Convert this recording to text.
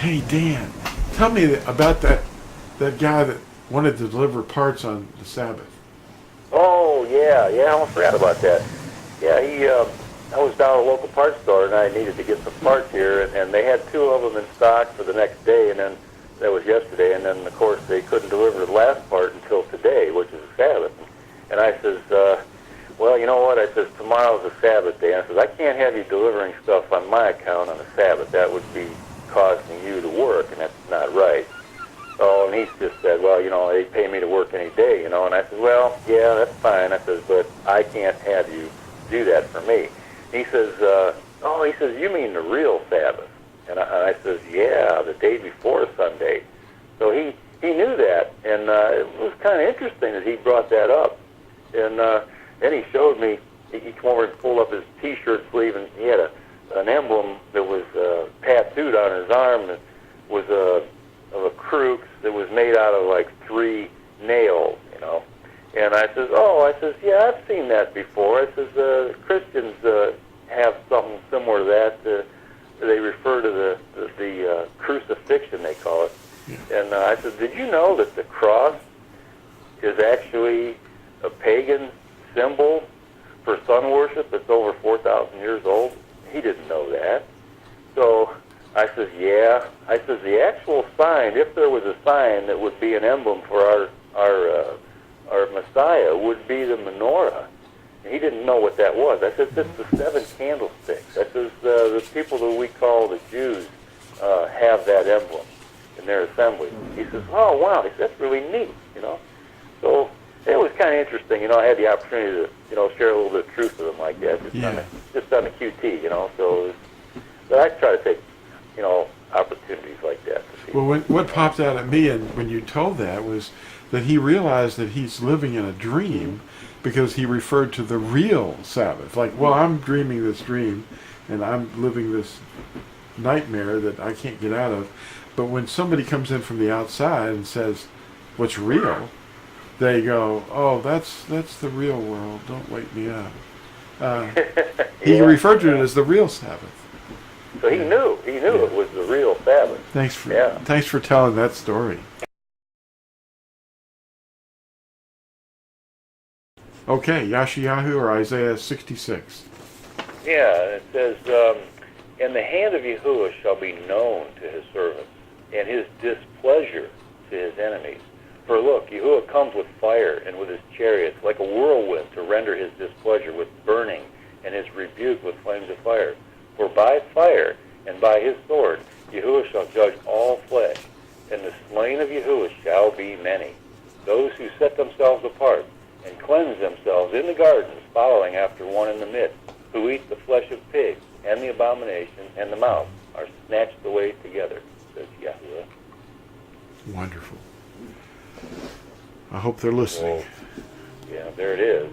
Hey Dan, tell me about that guy that wanted to deliver parts on the Sabbath. Oh yeah, I almost forgot about that. Yeah, I was down at a local parts store and I needed to get some parts here, and they had two of them in stock for the next day, and then that was yesterday, and then of course they couldn't deliver the last part until today, which is a Sabbath. And I says, well, you know what? I says tomorrow's a Sabbath day. I says I can't have you delivering stuff on my account on a Sabbath. That would be costing you to work, and that's not right. Oh, and he just said, well, they pay me to work any day, And I said, well, yeah, that's fine. I says, but I can't have you do that for me. He says, he says, you mean the real Sabbath? And I says, yeah, the day before Sunday. So he knew that, and it was kind of interesting that he brought that up. And then he showed me, he came over and pulled up his T-shirt sleeve, and he had an emblem that was tattooed on his arm that was of a crux that was made out of like 3 nails, And I says, yeah, I've seen that before. I says, Christians have something similar to that. They refer to the crucifixion, they call it. Yeah. And I said, did you know that the cross is actually a pagan symbol for sun worship that's over 4,000 years old? He didn't know that. So I says, yeah. I says, the actual sign, if there was a sign that would be an emblem for our Messiah, would be the menorah. And he didn't know what that was. I said, it's the 7 candlesticks. I says, the people that we call the Jews have that emblem in their assembly. He says, oh, wow. He says, that's really neat, So it was kind of interesting. I had the opportunity to, share a little bit of truth with him like that, just on the QT, So but I try to take, opportunities like that. Well, what popped out at me and when you told that was that he realized that he's living in a dream because he referred to the real Sabbath. Like, well, I'm dreaming this dream and I'm living this nightmare that I can't get out of. But when somebody comes in from the outside and says, what's real? They go, oh, that's the real world. Don't wake me up. He referred to it as the real Sabbath. So he knew it was the real Sabbath. Thanks for telling that story. Okay, Yashayahu or Isaiah 66. Yeah, it says, and the hand of Yahuwah shall be known to his servants, and his displeasure to his enemies. For look, Yahuwah comes with fire and with his chariots, like a whirlwind, to render his displeasure with burning, and his rebuke with flames of fire. For by fire and by his sword Yahuwah shall judge all flesh, and the slain of Yahuwah shall be many. Those who set themselves apart and cleanse themselves in the gardens, following after one in the midst, who eat the flesh of pigs, and the abomination, and the mouth, are snatched away together, says Yahuwah. Wonderful. I hope they're listening. Yeah, there it is,